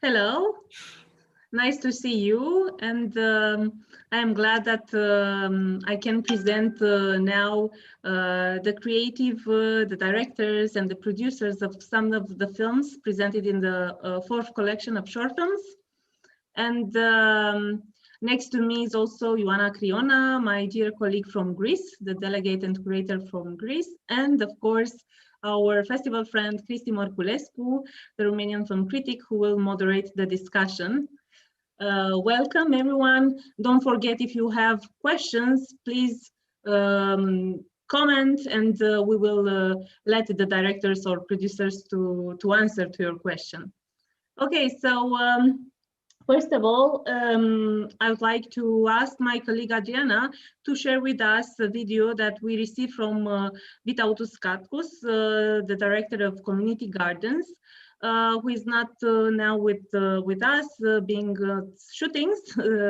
Hello, nice to see you, and I am glad that I can present now the creative, the directors and the producers of some of the films presented in the fourth collection of short films. And next to me is also Ioana Criona, my dear colleague from Greece, the delegate and curator from Greece, and of course, our festival friend Cristi Morculescu, the Romanian film critic who will moderate the discussion. Welcome everyone. Don't forget, if you have questions, please comment, and we will let the directors or producers to answer to your question. Okay, so first of all, I would like to ask my colleague Adriana to share with us a video that we received from Vytautas Katkus, the director of Community Gardens, who is not now with us, being shootings,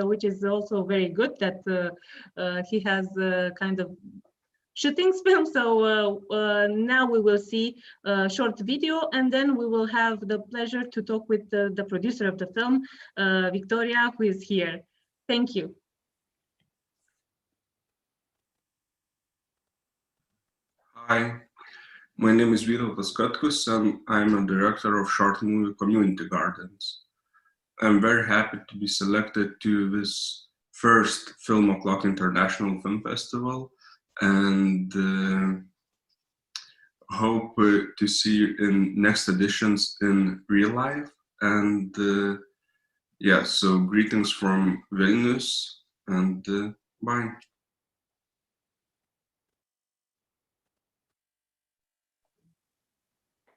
which is also very good that he has kind of shootings film. So now we will see a short video, and then we will have the pleasure to talk with the producer of the film, Victoria, who is here. Thank you. Hi, my name is Vytautas Katkus, and I'm a director of short movie Community Gardens. I'm very happy to be selected to this first Film O'Clock International Film Festival, and hope to see you in next editions in real life. And yeah, so greetings from Vilnius, and bye.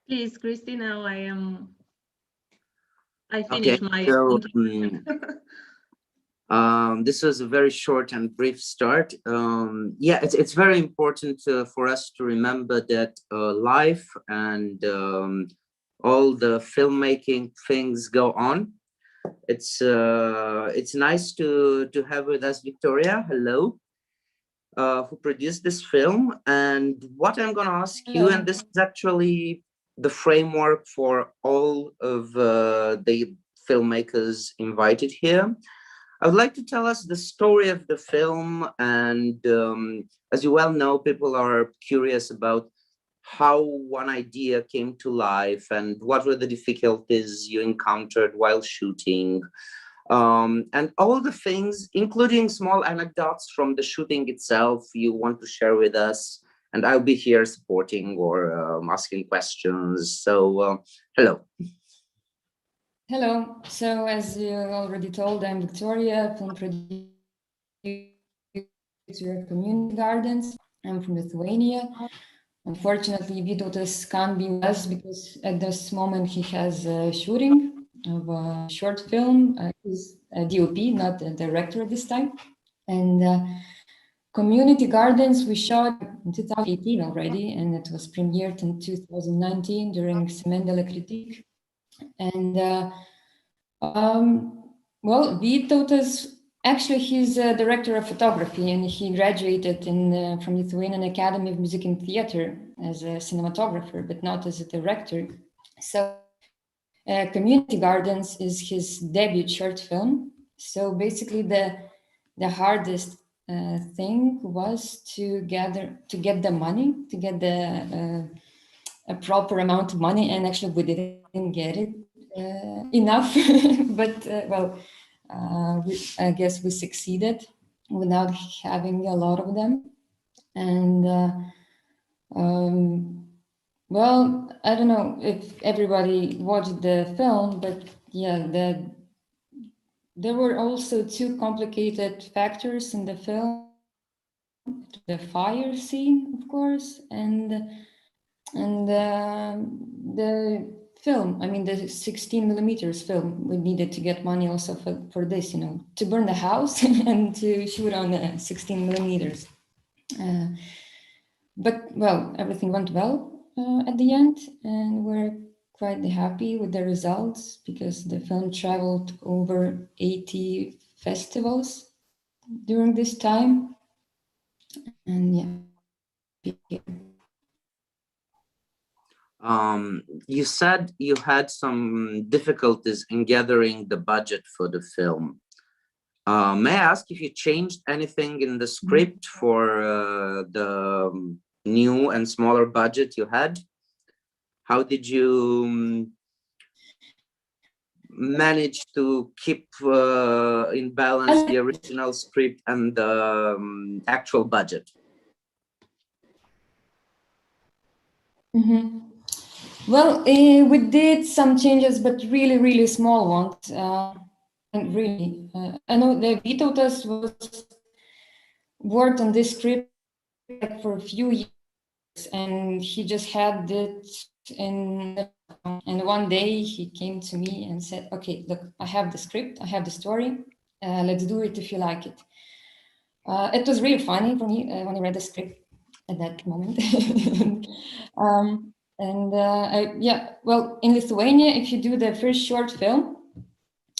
Please, Christy, now I finished my this was a very short and brief start. Yeah, it's very important for us to remember that life and all the filmmaking things go on. It's nice to have with us Victoria. Hello. Who produced this film, and what I'm going to ask you, and this is actually the framework for all of the filmmakers invited here. I would like to tell us the story of the film, and as you well know, people are curious about how one idea came to life and what were the difficulties you encountered while shooting, and all the things, including small anecdotes from the shooting itself, you want to share with us, and I'll be here supporting or asking questions. So hello. Hello. So as you already told, I'm Victoria, film producer of Community Gardens. I'm from Lithuania. Unfortunately, Vytautas can't be with us because at this moment he has a shooting of a short film. He's a DOP, not a director at this time. And Community Gardens we shot in 2018 already, and it was premiered in 2019 during Semendele Critique. And well, Vytautas, actually he's a director of photography, and he graduated from Lithuanian Academy of Music and Theatre as a cinematographer, but not as a director. So Community Gardens is his debut short film. So basically the hardest thing was to get the money, to get the a proper amount of money, and actually we didn't get it enough, but well, I guess we succeeded without having a lot of them. And well, I don't know if everybody watched the film, but yeah, there were also two complicated factors in the film: the fire scene, of course, and the film, I mean, the 16 millimeters film, we needed to get money also for this, you know, to burn the house and to shoot on 16 millimeters. But well, everything went well at the end, and we're quite happy with the results because the film traveled over 80 festivals during this time. And yeah. You said you had some difficulties in gathering the budget for the film. May I ask if you changed anything in the script for the new and smaller budget you had? How did you manage to keep in balance the original script and the actual budget? Mm-hmm. Well, we did some changes, but really, really small ones. And really, I know that Vytautas worked on this script for a few years, and he just had it in. And one day he came to me and said, "Okay, look, I have the script, I have the story. Let's do it if you like it." It was really funny for me when I read the script at that moment. Well, in Lithuania, if you do the first short film,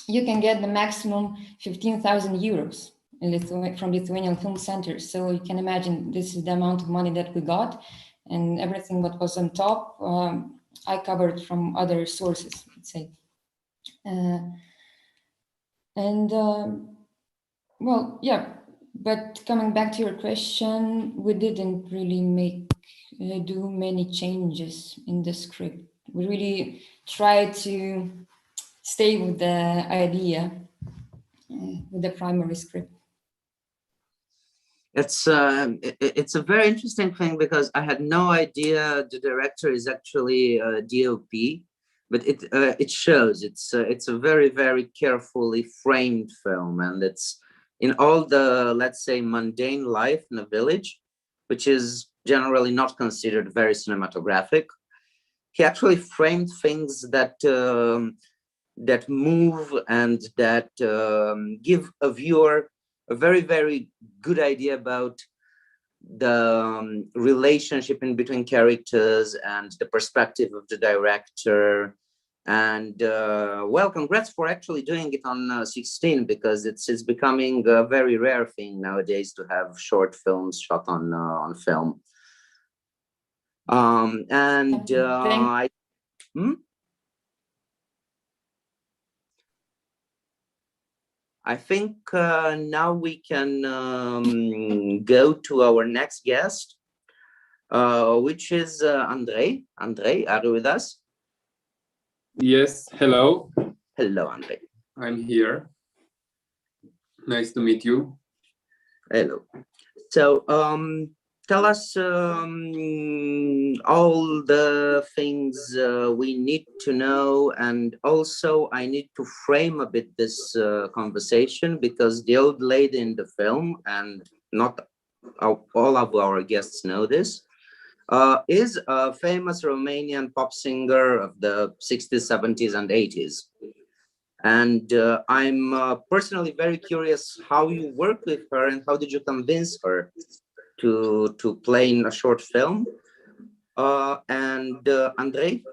you can get the maximum 15,000 euros from Lithuanian Film Center. So you can imagine this is the amount of money that we got, and everything that was on top, I covered from other sources, let's say. Well, yeah. But coming back to your question, we didn't really do many changes in the script. We really tried to stay with the idea, with the primary script. It's a very interesting thing because I had no idea the director is actually a DOP, but it shows it's a very, very carefully framed film, and it's in all the, let's say, mundane life in a village, which is generally not considered very cinematographic. He actually framed things that that move and that give a viewer a very, very good idea about the relationship in between characters and the perspective of the director. And well, congrats for actually doing it on 16, because it's becoming a very rare thing nowadays to have short films shot on film. I think now we can go to our next guest, which is Andrei. Andrei, are you with us? Yes, hello. Hello, Andrei. I'm here. Nice to meet you. Hello. So tell us all the things we need to know, and also I need to frame a bit this conversation, because the old lady in the film, and not all of our guests know this, is a famous Romanian pop singer of the 60s, 70s, and 80s. And I'm personally very curious how you worked with her and how did you convince her to play in a short film. Andrei?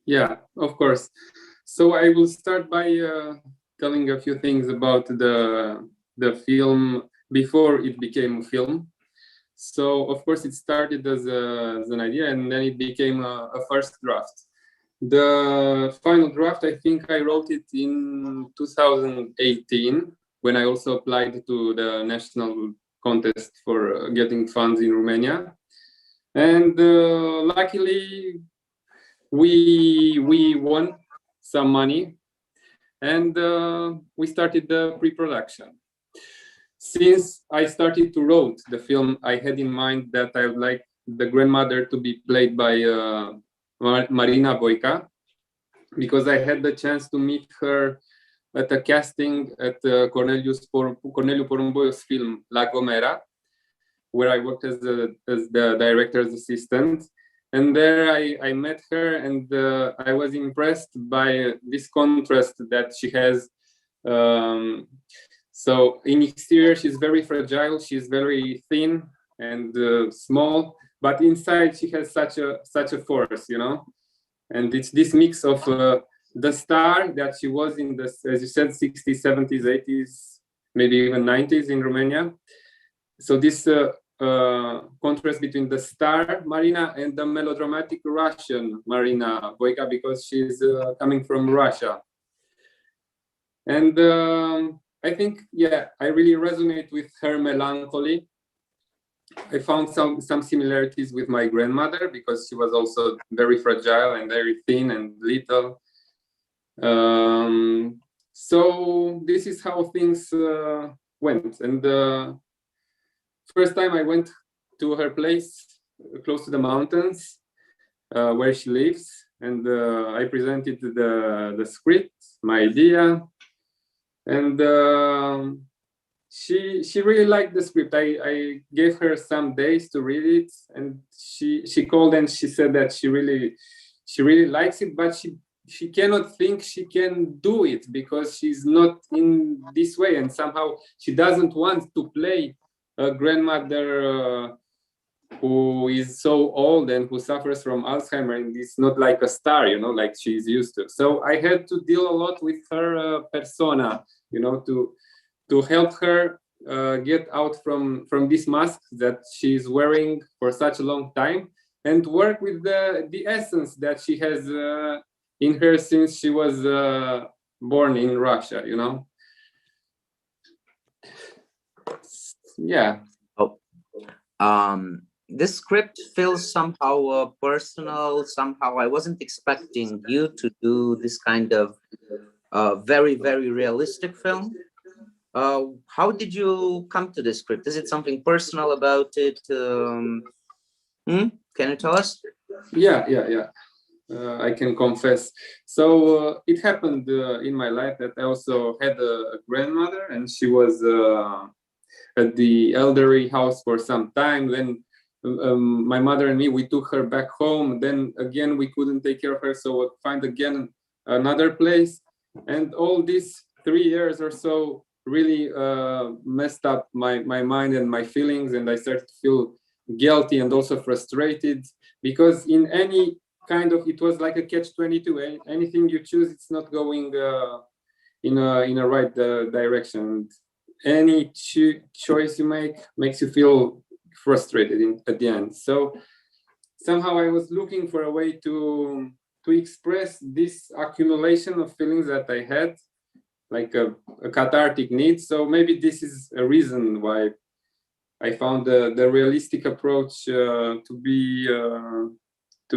Yeah, of course. So I will start by telling a few things about the film before it became a film. So of course it started as an idea, and then it became a first draft. The final draft, I think I wrote it in 2018, when I also applied to the national contest for getting funds in Romania. And luckily we won some money, and we started the pre-production. Since I started to write the film, I had in mind that I would like the grandmother to be played by Marina Voica, because I had the chance to meet her at a casting at Corneliu Porumboiu's film La Gomera, where I worked as the director's assistant. And there I met her, and I was impressed by this contrast that she has. So in exterior, she's very fragile, she's very thin and small, but inside she has such a force, you know. And it's this mix of the star that she was in the, as you said, 60s, 70s, 80s, maybe even 90s in Romania. So this contrast between the star Marina and the melodramatic Russian Marina Boyka, because she's coming from Russia. And I think, yeah, I really resonate with her melancholy. I found some similarities with my grandmother, because she was also very fragile and very thin and little. So this is how things went. And first time I went to her place close to the mountains where she lives, and I presented the script, my idea, and she really liked the script. I gave her some days to read it, and she called and she said that she really likes it, but she cannot think she can do it because she's not in this way, and somehow she doesn't want to play a grandmother who is so old and who suffers from Alzheimer, and it's not like a star, you know, like she's used to. So I had to deal a lot with her persona, you know, to help her get out from this mask that she's wearing for such a long time, and work with the essence that she has in her since she was born in Russia, you know. Yeah. This script feels somehow personal. Somehow I wasn't expecting you to do this kind of very, very realistic film. How did you come to this script? Is it something personal about it? Can you tell us? Yeah. I can confess. So it happened in my life that I also had a grandmother, and she was at the elderly house for some time. Then my mother and me, we took her back home. Then again, we couldn't take care of her, so we find again another place. And all these 3 years or so really messed up my mind and my feelings, and I started to feel guilty and also frustrated, because in any kind of, it was like a catch-22. Anything you choose, it's not going in a right direction. Any choice you make makes you feel frustrated at the end. So somehow I was looking for a way to express this accumulation of feelings that I had, like a cathartic need. So maybe this is a reason why I found the realistic approach to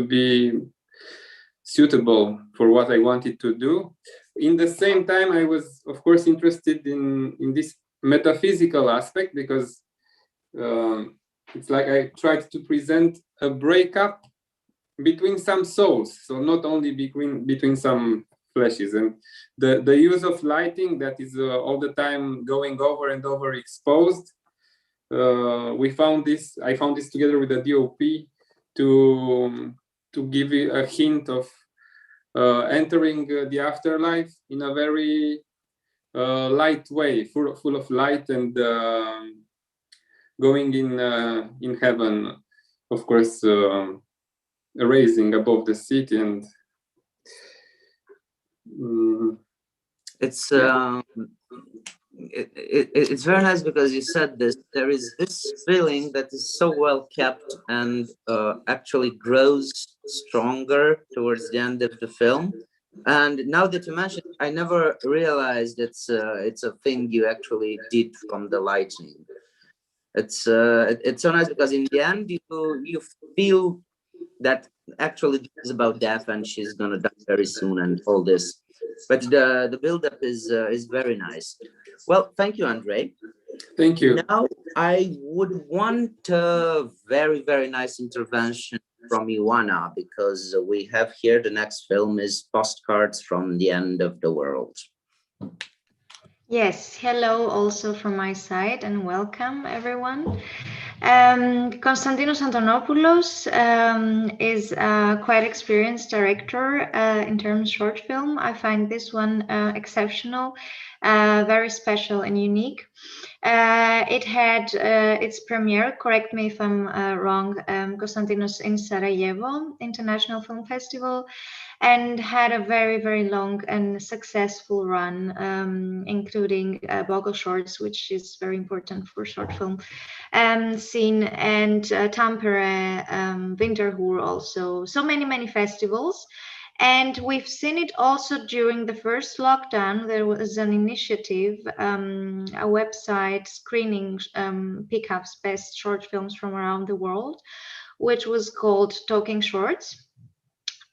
be suitable for what I wanted to do. In the same time, I was, of course, interested in this metaphysical aspect, because it's like I tried to present a breakup between some souls, so not only between some fleshes. And the use of lighting that is all the time going over and over exposed, I found this together with the DOP to give you a hint of entering the afterlife in a very light way, full of light, and going in heaven, of course, raising above the city. And it's very nice, because you said this. There is this feeling that is so well kept and actually grows stronger towards the end of the film. And now that you mentioned, I never realized it's a thing you actually did from the lighting. It's so nice, because in the end you feel that actually this is about death and she's gonna die very soon and all this. But the build-up is very nice. Well, thank you, Andrei. Thank you. Now I would want a very, very nice intervention from Ioana, because we have here the next film is Postcards from the End of the World. Yes, hello also from my side, and welcome everyone. Konstantinos Antonopoulos is a quite experienced director in terms of short film. I find this one exceptional very special and unique. It had its premiere, correct me if I'm wrong, Konstantinos, in Sarajevo International Film Festival, and had a very, very long and successful run, including Bogo Shorts, which is very important for short film scene, and Tampere, Winterthur also. So many festivals. And we've seen it also during the first lockdown. There was an initiative, a website screening pickups best short films from around the world, which was called Talking Shorts.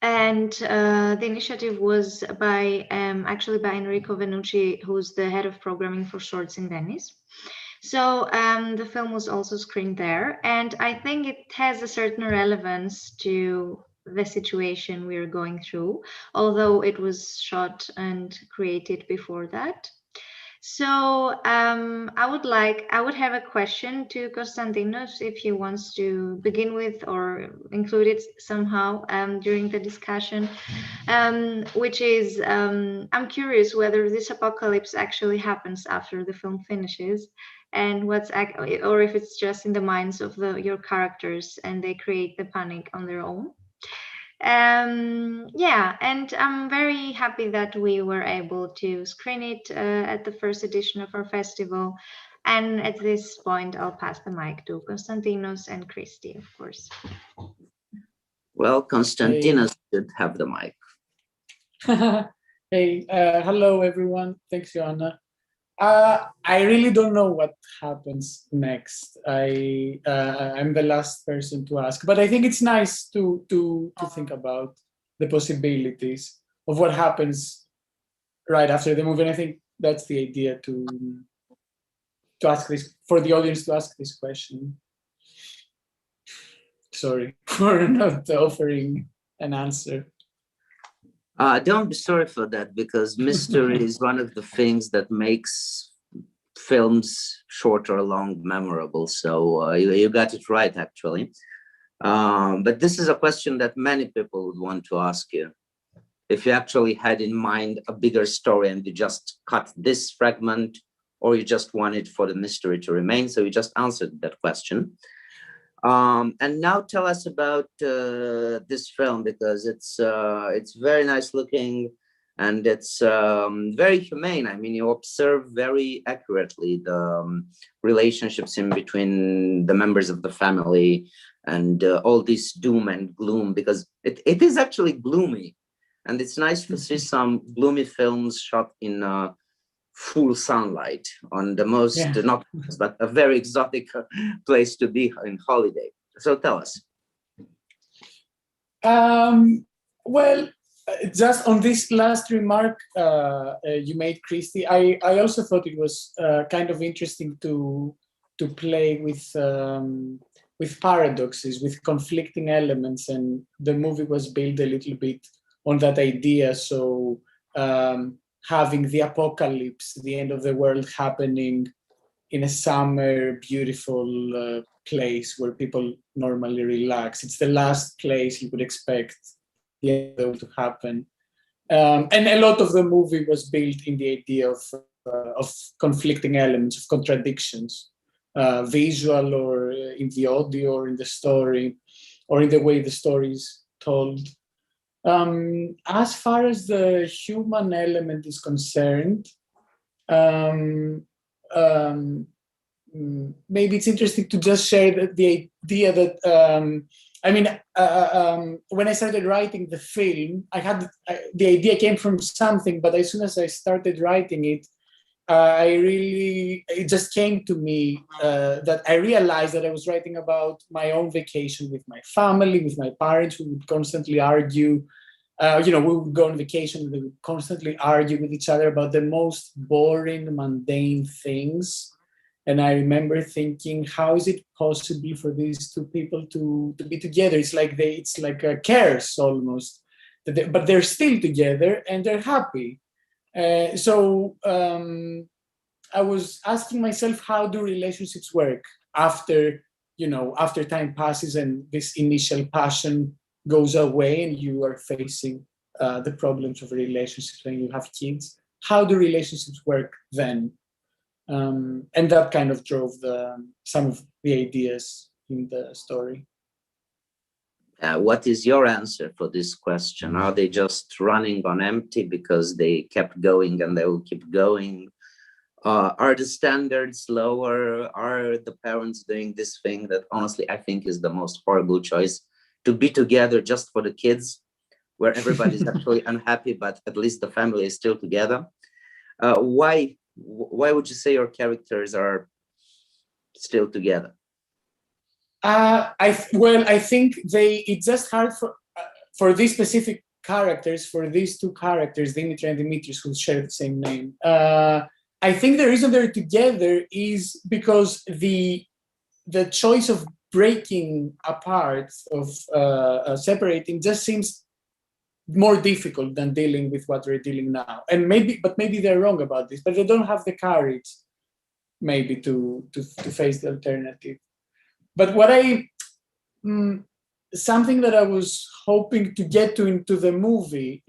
And the initiative was by actually by Enrico Venucci, who's the head of programming for shorts in Venice. So the film was also screened there, and I think it has a certain relevance to the situation we are going through, although it was shot and created before that. So I would have a question to Konstantinos, if he wants to begin with or include it somehow during the discussion, which is I'm curious whether this apocalypse actually happens after the film finishes, and or if it's just in the minds of your characters and they create the panic on their own. Yeah, and I'm very happy that we were able to screen it at the first edition of our festival. And at this point, I'll pass the mic to Konstantinos and Christy, of course. Well, Konstantinos should have the mic. Hey, hello everyone. Thanks, Joanna. I really don't know what happens next. I'm the last person to ask, but I think it's nice to think about the possibilities of what happens right after the movie. And I think that's the idea to ask this, for the audience to ask this question. Sorry for not offering an answer. Don't be sorry for that, because mystery is one of the things that makes films, short or long, memorable. So you got it right, actually. But this is a question that many people would want to ask you. If you actually had in mind a bigger story and you just cut this fragment, or you just wanted for the mystery to remain. So you just answered that question. And now tell us about this film, because it's very nice looking and it's very humane. I mean, you observe very accurately the relationships in between the members of the family and all this doom and gloom, because it is actually gloomy. And it's nice to see some gloomy films shot in full sunlight on the most, not but a very exotic place to be in holiday. So tell us. Well, just on this last remark you made, Christy, I also thought it was kind of interesting to play with paradoxes, with conflicting elements, and the movie was built a little bit on that idea. So having the apocalypse, the end of the world, happening in a summer, beautiful place where people normally relax. It's the last place you would expect the end of the world to happen. And a lot of the movie was built in the idea of conflicting elements, of contradictions, visual or in the audio or in the story, or in the way the story is told. As far as the human element is concerned, maybe it's interesting to just share the idea that, I mean, when I started writing the film, the idea came from something, but as soon as I started writing it, it just came to me that I realized that I was writing about my own vacation with my family, with my parents, who would constantly argue. We would go on vacation and they would constantly argue with each other about the most boring, mundane things. And I remember thinking, how is it possible for these two people to be together? It's like a curse almost, but they're still together and they're happy. So I was asking myself, how do relationships work after time passes and this initial passion goes away and you are facing the problems of relationships when you have kids? how do relationships work then? And that kind of drove some of the ideas in the story. What is your answer for this question? Are they just running on empty because they kept going and they will keep going? Are the standards lower? Are the parents doing this thing that honestly I think is the most horrible choice, to be together just for the kids, where everybody's actually unhappy, but at least the family is still together? Why would you say your characters are still together? I think it's just hard for these specific characters, for these two characters, Dimitri and Dimitris, who share the same name. I think the reason they're together is because the choice of breaking apart, of separating, just seems more difficult than dealing with what we're dealing now. And maybe they're wrong about this, but they don't have the courage, maybe, to face the alternative. But something that I was hoping to get to into the movie,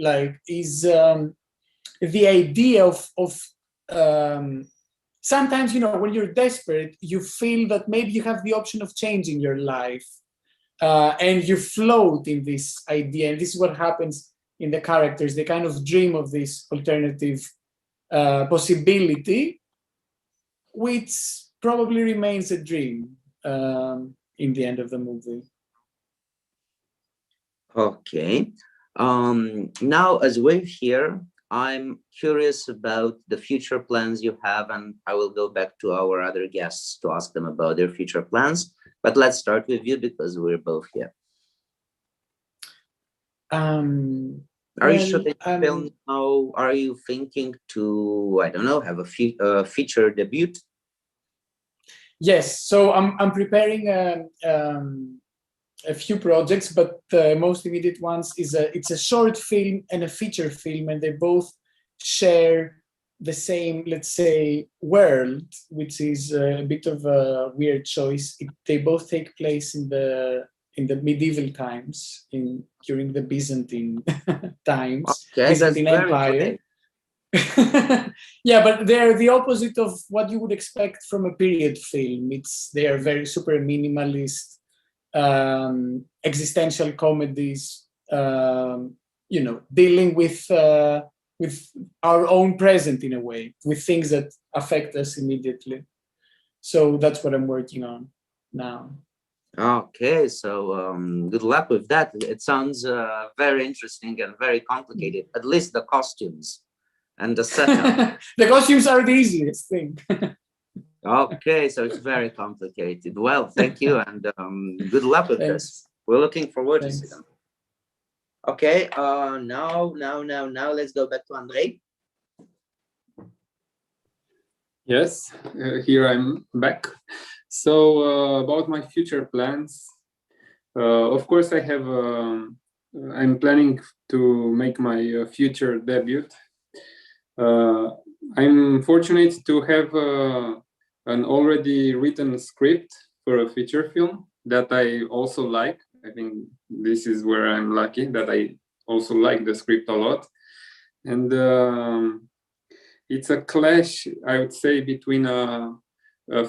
is the idea of sometimes, when you're desperate, you feel that maybe you have the option of changing your life, and you float in this idea. And this is what happens in the characters. They kind of dream of this alternative possibility, which probably remains a dream in the end of the movie. Okay. Now, as we're here, I'm curious about the future plans you have, and I will go back to our other guests to ask them about their future plans. But let's start with you because we're both here. Are you shooting film now? Are you thinking to, I don't know, have a feature debut? Yes, so I'm preparing a few projects, but the most immediate ones it's a short film and a feature film, and they both share the same, let's say, world, which is a bit of a weird choice. They both take place in the medieval times, during the Byzantine times, okay, Byzantine Empire. Yeah, but they're the opposite of what you would expect from a period film. They are very super minimalist, existential comedies, dealing with our own present in a way, with things that affect us immediately. So that's what I'm working on now. Okay, so good luck with that. It sounds very interesting and very complicated, at least the costumes and the setup. The costumes are the easiest thing. Okay, so it's very complicated. Well, thank you, and good luck with this. We're looking forward to see them. Okay, now, let's go back to Andrei. Yes, here I'm back. So about my future plans, of course, I'm planning to make my future debut. I'm fortunate to have an already written script for a feature film that I also like. I think this is where I'm lucky, that I also like the script a lot. And it's a clash, I would say, between a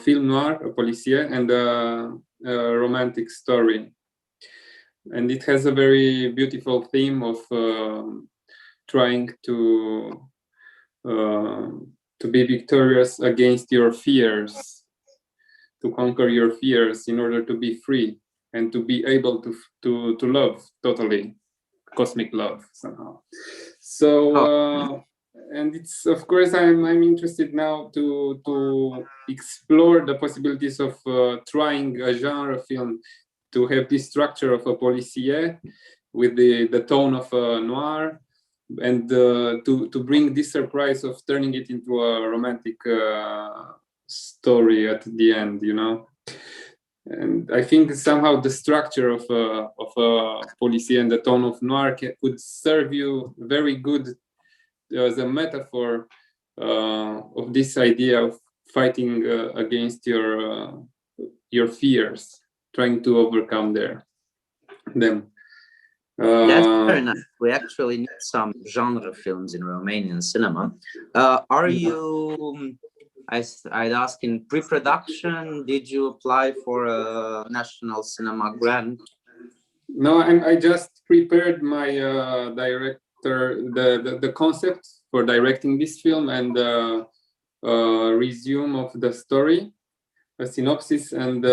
film noir, a policier, and a romantic story. And it has a very beautiful theme of trying to be victorious against your fears, to conquer your fears in order to be free and to be able to love totally, cosmic love somehow. So and it's, of course, I'm interested now to explore the possibilities of trying a genre film, to have this structure of a policier with the tone of a noir, and to bring this surprise of turning it into a romantic story at the end, And I think somehow the structure of a policier and the tone of noir could serve you very good as a metaphor of this idea of fighting against your fears, trying to overcome them. That's very nice. We actually need some genre films in Romanian cinema. Are you, I'd ask, in pre-production? Did you apply for a national cinema grant? No, I just prepared my the concept for directing this film and resume of the story, a synopsis, and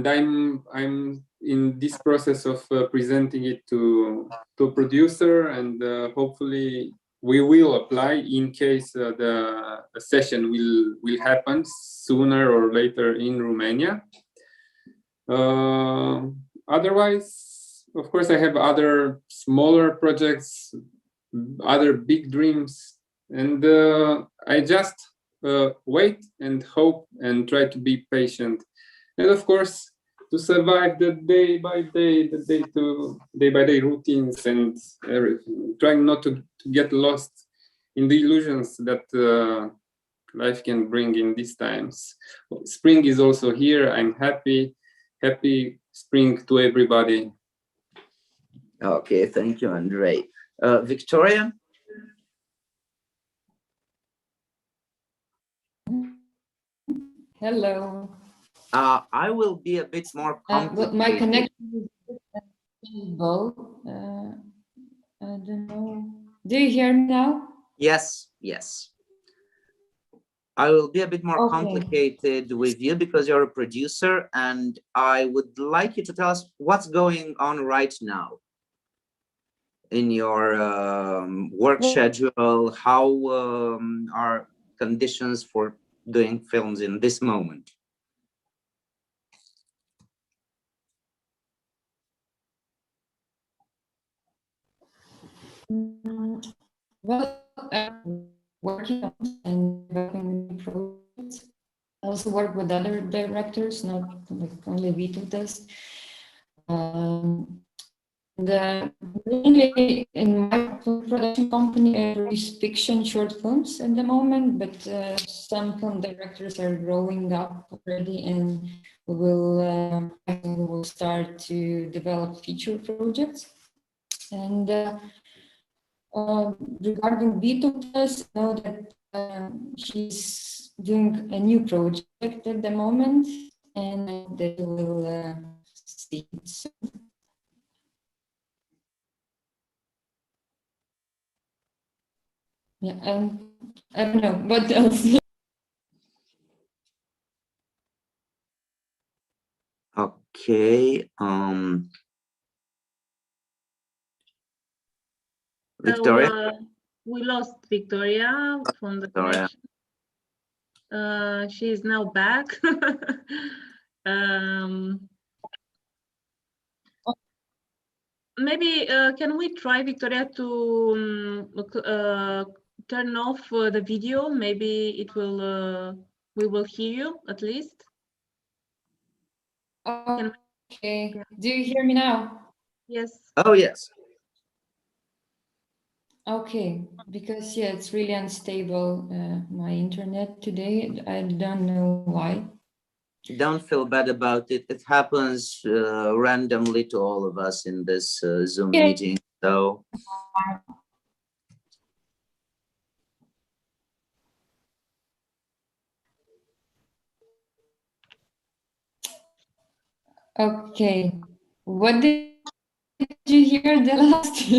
I'm in this process of presenting it to a producer, and hopefully we will apply in case the session will happen sooner or later in Romania. Otherwise, of course, I have other smaller projects, other big dreams, and I just wait and hope and try to be patient. And of course, to survive the day by day routines and everything, trying not to get lost in the illusions that life can bring in these times. Spring is also here. I'm happy spring to everybody. Okay, thank you, Andrei. Victoria? Hello. I will be a bit more complicated. My connection is stable. I don't know. Do you hear me now? Yes, yes. I will be a bit more Okay. complicated with you because you're a producer, and I would like you to tell us what's going on right now in your work schedule. How are conditions for doing films in this moment? Well, working on and developing new projects. I also work with other directors, not like only Vytautas. Mainly in my production company, I produce fiction short films at the moment, but some film directors are growing up already, and we will start to develop feature projects. And regarding Vytautas, I know that he's doing a new project at the moment, and that will see it soon. Yeah, I don't know what else. Okay. Victoria? So, we lost Victoria from the connection. She is now back. Maybe can we try, Victoria, to turn off the video? Maybe it will. We will hear you at least. Okay. Do you hear me now? Yes. Oh, yes. Okay, because yeah, it's really unstable, my internet today. I don't know why. Don't feel bad about it. It happens randomly to all of us in this Zoom meeting. So okay, what did you hear the last?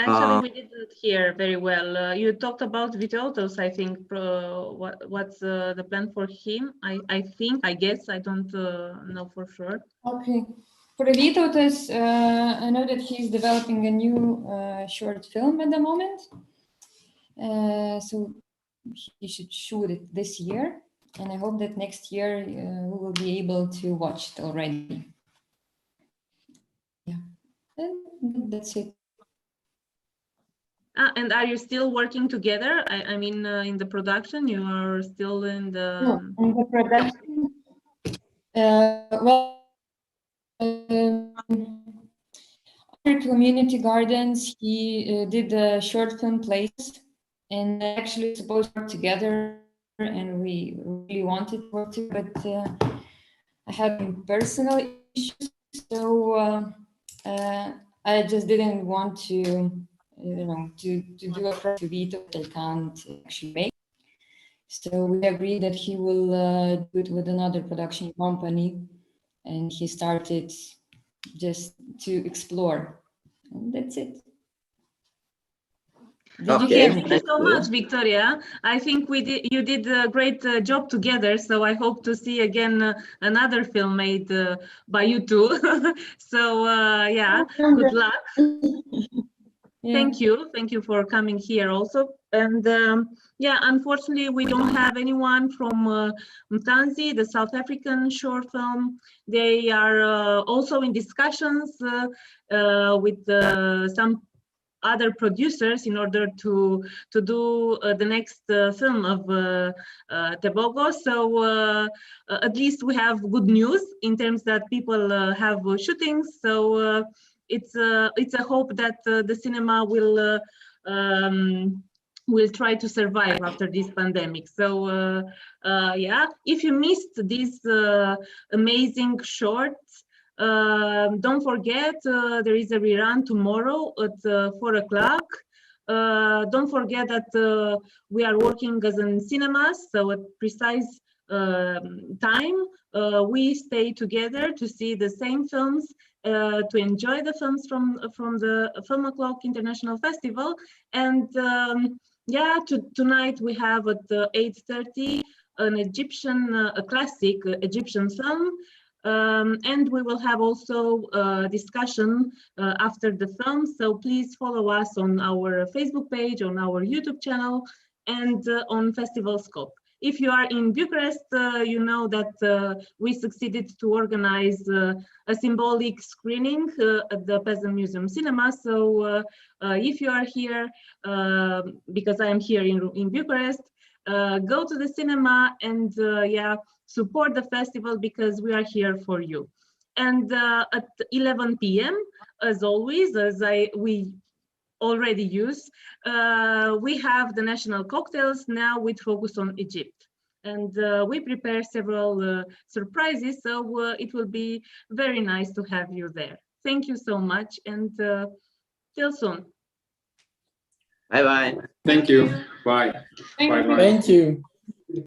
Actually, we didn't hear very well. You talked about Vytautas, I think. What's the plan for him? I guess, I don't know for sure. Okay. For Vytautas, I know that he's developing a new short film at the moment. So he should shoot it this year. And I hope that next year we will be able to watch it already. Yeah, and that's it. And are you still working together? I mean, in the production, you are still in the... No, in the production, well, under Community Gardens, he did a short film Places, and actually supposed to work together, and we really wanted to work together, but I had some personal issues, so I just didn't want to, to do a project to Vito that I can't actually make. So we agreed that he will do it with another production company, and he started just to explore, and that's it. Okay, thank you so much, Victoria. I think you did a great job together. So I hope to see again another film made by you two. So yeah, good luck. Yeah. Thank you for coming here also. And yeah, unfortunately, we don't have anyone from Mtanzi, the South African short film. They are also in discussions with some other producers in order to do the next film of Tebogo. So at least we have good news in terms that people have shootings. So it's a hope that the cinema will try to survive after this pandemic. So yeah, if you missed these amazing shorts, don't forget, there is a rerun tomorrow at 4 o'clock. Don't forget that we are working as in cinemas, so at precise time, we stay together to see the same films, to enjoy the films from the Film O'Clock International Festival. And yeah, tonight we have at 8:30 an Egyptian, a classic Egyptian film. And we will have also a discussion after the film. So please follow us on our Facebook page, on our YouTube channel, and on Festival Scope. If you are in Bucharest, you know that we succeeded to organize a symbolic screening at the Peasant Museum Cinema. So if you are here, because I am here in Bucharest, go to the cinema and yeah, support the festival, because we are here for you. And at 11 p.m., as always, as we already use, we have the national cocktails now with focus on Egypt. And we prepare several surprises, so it will be very nice to have you there. Thank you so much, and till soon. Bye-bye. Thank you. Bye. Thank Bye-bye. Thank you.